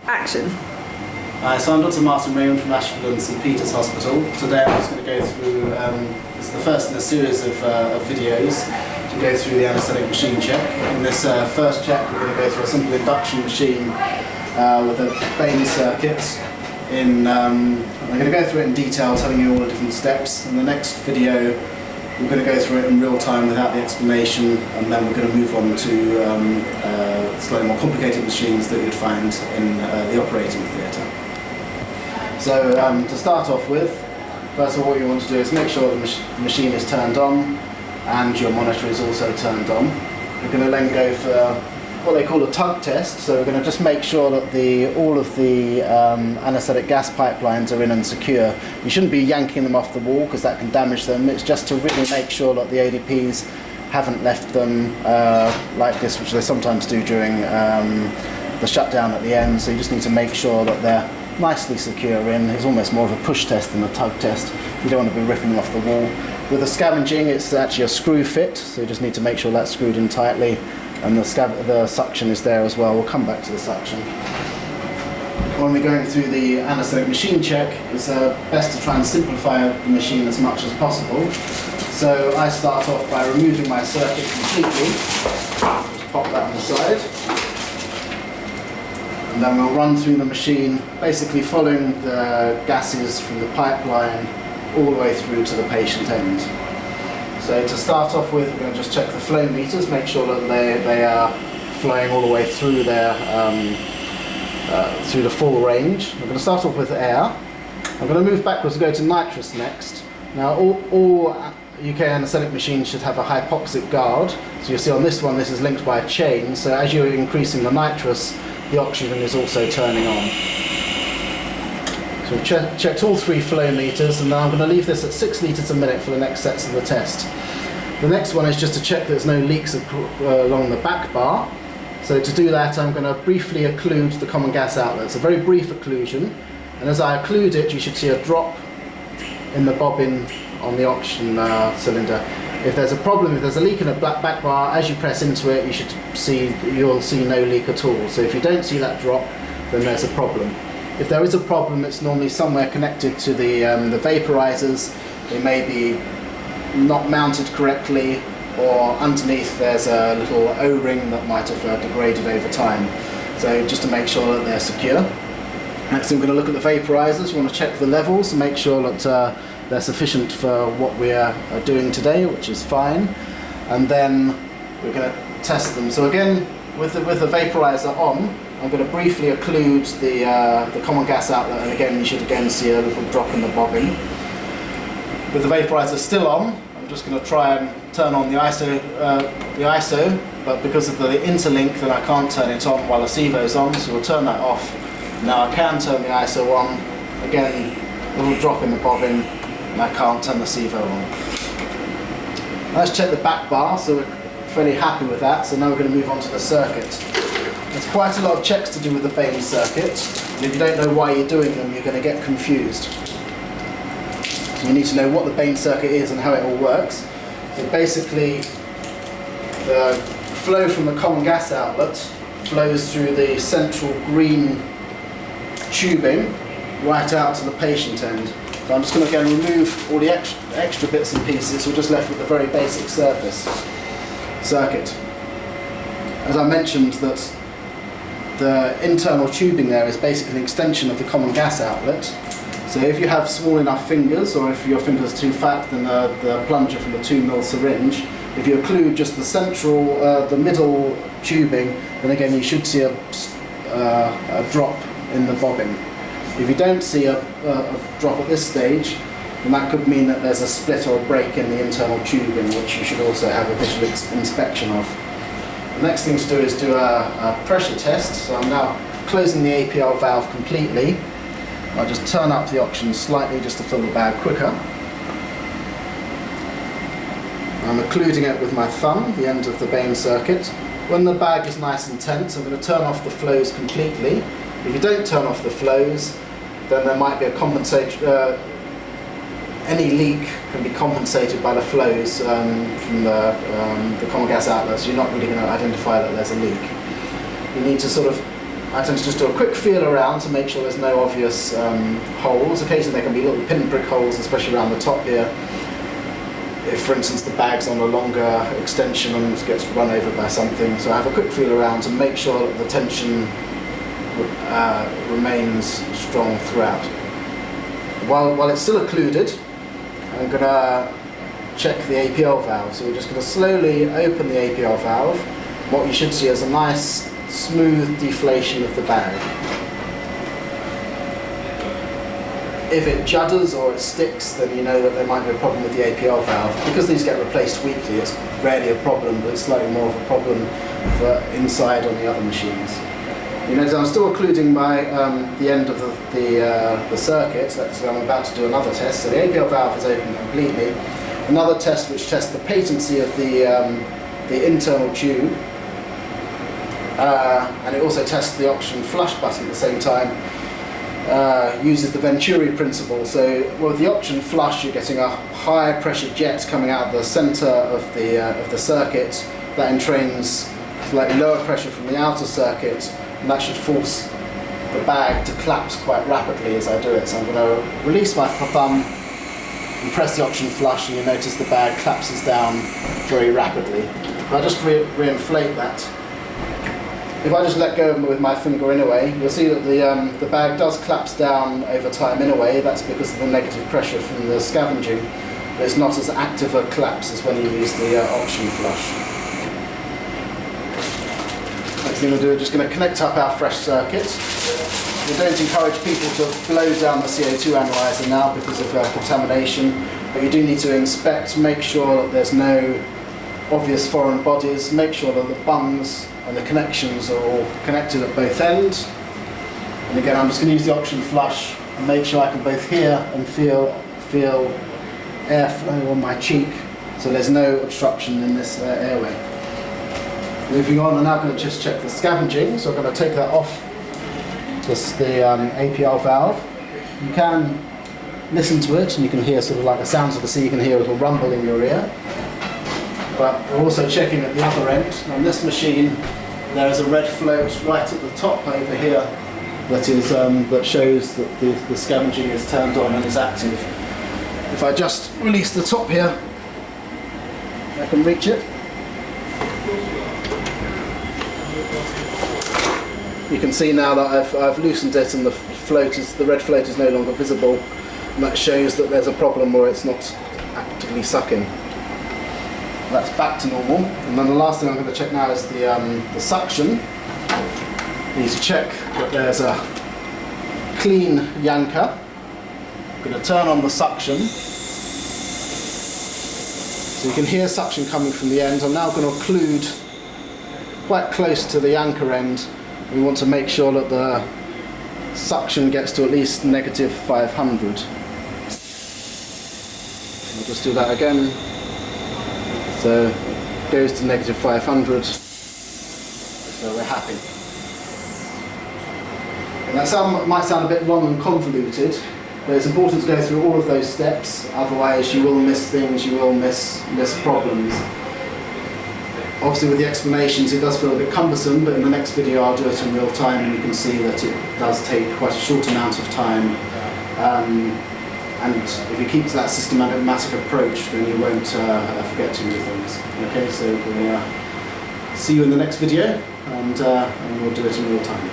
Action. Hi, so I'm Dr. Martin Raymond from Ashford and St Peter's Hospital. Today I'm just going to go through, this is the first in a series of videos to go through the anaesthetic machine check. In this first check we're going to go through a simple induction machine with a bain circuit. I'm going to go through it in detail, telling you all the different steps. In the next video we're going to go through it in real time without the explanation, and then we're going to move on to slightly more complicated machines that you'd find in the operating theatre. So to start off with, first of all what you want to do is make sure the machine is turned on and your monitor is also turned on. We're going to then go for what they call a tug test, so we're going to just make sure that all of the anaesthetic gas pipelines are in and secure. You shouldn't be yanking them off the wall because that can damage them. It's just to really make sure that the ADPs haven't left them like this, which they sometimes do during the shutdown at the end, so you just need to make sure that they're nicely secure in. It's almost more of a push test than a tug test. You don't want to be ripping them off the wall. With the scavenging, it's actually a screw fit, so you just need to make sure that's screwed in tightly, and the suction is there as well. We'll come back to the suction. When we're going through the anaesthetic machine check, it's best to try and simplify the machine as much as possible. So I start off by removing my circuit completely. Just pop that on the side. And then we'll run through the machine, basically following the gases from the pipeline all the way through to the patient end. So to start off with, we're going to just check the flow meters, make sure that they are flowing all the way through through the full range. We're going to start off with air. I'm going to move backwards and go to nitrous next. Now all UK anaesthetic machines should have a hypoxic guard. So you'll see on this one, this is linked by a chain. So as you're increasing the nitrous, the oxygen is also turning on. So we've checked all three flow meters, and now I'm going to leave this at 6 litres a minute for the next sets of the test. The next one is just to check that there's no leaks along the back bar. So to do that, I'm going to briefly occlude the common gas outlet. It's a very brief occlusion, and as I occlude it, you should see a drop in the bobbin on the oxygen cylinder. If there's a problem, if there's a leak in the back bar, as you press into it, you'll see no leak at all. So if you don't see that drop, then there's a problem. If there is a problem, it's normally somewhere connected to the vaporizers. They may be not mounted correctly, or underneath there's a little O-ring that might have degraded over time. So just to make sure that they're secure. Next thing, we're going to look at the vaporizers. We want to check the levels and make sure that they're sufficient for what we are doing today, which is fine. And then we're going to test them. So again, with the vaporizer on, I'm going to briefly occlude the common gas outlet, and again you should again see a little drop in the bobbin. With the vaporizer still on, I'm just going to try and turn on the ISO, but because of the interlink, then I can't turn it on while the servo's on, so we'll turn that off. Now I can turn the ISO on, again a little drop in the bobbin, and I can't turn the servo on. Let's check the back bar, so we're fairly happy with that, so now we're going to move on to the circuit. There's quite a lot of checks to do with the bain circuit, and if you don't know why you're doing them, you're going to get confused. So you need to know what the bain circuit is and how it all works. So basically, the flow from the common gas outlet flows through the central green tubing right out to the patient end. So I'm just going to go and remove all the extra bits and pieces. We're just left with the very basic surface circuit. As I mentioned, that the internal tubing there is basically an extension of the common gas outlet. So if you have small enough fingers, or if your finger's too fat, then the plunger from the 2mm syringe, if you occlude just the central, the middle tubing, then again you should see a drop in the bobbin. If you don't see a drop at this stage, then that could mean that there's a split or a break in the internal tubing, which you should also have a visual inspection of. The next thing to do is do a pressure test. So I'm now closing the APL valve completely. I'll just turn up the oxygen slightly just to fill the bag quicker. I'm occluding it with my thumb, the end of the bain circuit. When the bag is nice and tense, I'm going to turn off the flows completely. If you don't turn off the flows, then there might be a compensation. Any leak can be compensated by the flows from the common gas outlet, so you're not really going to identify that there's a leak. You need to sort of I tend to just do a quick feel around to make sure there's no obvious holes. Occasionally there can be little pinprick holes, especially around the top here. If, for instance, the bag's on a longer extension and gets run over by something. So I have a quick feel around to make sure that the tension remains strong throughout. While it's still occluded, I'm going to check the APL valve. So we're just going to slowly open the APL valve. What you should see is a nice smooth deflation of the bag. If it judders or it sticks, then you know that there might be a problem with the APL valve. Because these get replaced weekly, it's rarely a problem, but it's slightly more of a problem for inside on the other machines. You notice I'm still occluding by the end of the circuit, so I'm about to do another test. So the APL valve is open completely. Another test which tests the patency of the internal tube, and it also tests the oxygen flush button at the same time. Uses the Venturi principle. So with the oxygen flush, you're getting a high pressure jet coming out of the centre of the circuit that entrains slightly lower pressure from the outer circuit, and that should force the bag to collapse quite rapidly as I do it. So I'm going to release my thumb and press the oxygen flush, and you notice the bag collapses down very rapidly. I'll just re-inflate that. If I just let go with my finger in a way, you'll see that the bag does collapse down over time in a way. That's because of the negative pressure from the scavenging, but it's not as active a collapse as when you use the oxygen flush. Next thing we'll do, we're just going to connect up our fresh circuit. We don't encourage people to blow down the CO2 analyzer now because of contamination, but you do need to inspect, make sure that there's no obvious foreign bodies, make sure that the bungs and the connections are all connected at both ends. And again, I'm just going to use the oxygen flush and make sure I can both hear and feel airflow on my cheek, so there's no obstruction in this airway. Moving on, I'm now going to just check the scavenging, so I'm going to take that off just the APL valve. You can listen to it and you can hear sort of like the sounds of the sea, you can hear a little rumble in your ear. But we're also checking at the other end. On this machine, there is a red float right at the top over here that shows that the scavenging is turned on and is active. If I just release the top here, I can reach it. You can see now that I've loosened it and the red float is no longer visible, and that shows that there's a problem where it's not actively sucking. That's back to normal. And then the last thing I'm going to check now is the suction. I need to check that there's a clean yanker. I'm going to turn on the suction. So you can hear suction coming from the end. I'm now going to occlude quite close to the yanker end. We want to make sure that the suction gets to at least negative 500. I'll just do that again. So it goes to negative 500, so we're happy. And that might sound a bit long and convoluted, but it's important to go through all of those steps, otherwise you will miss things, you will miss problems. Obviously with the explanations it does feel a bit cumbersome, but in the next video I'll do it in real time and you can see that it does take quite a short amount of time. And if you keep to that systematic approach, then you won't forget to do things. Okay, so we'll see you in the next video, and we'll do it in real time.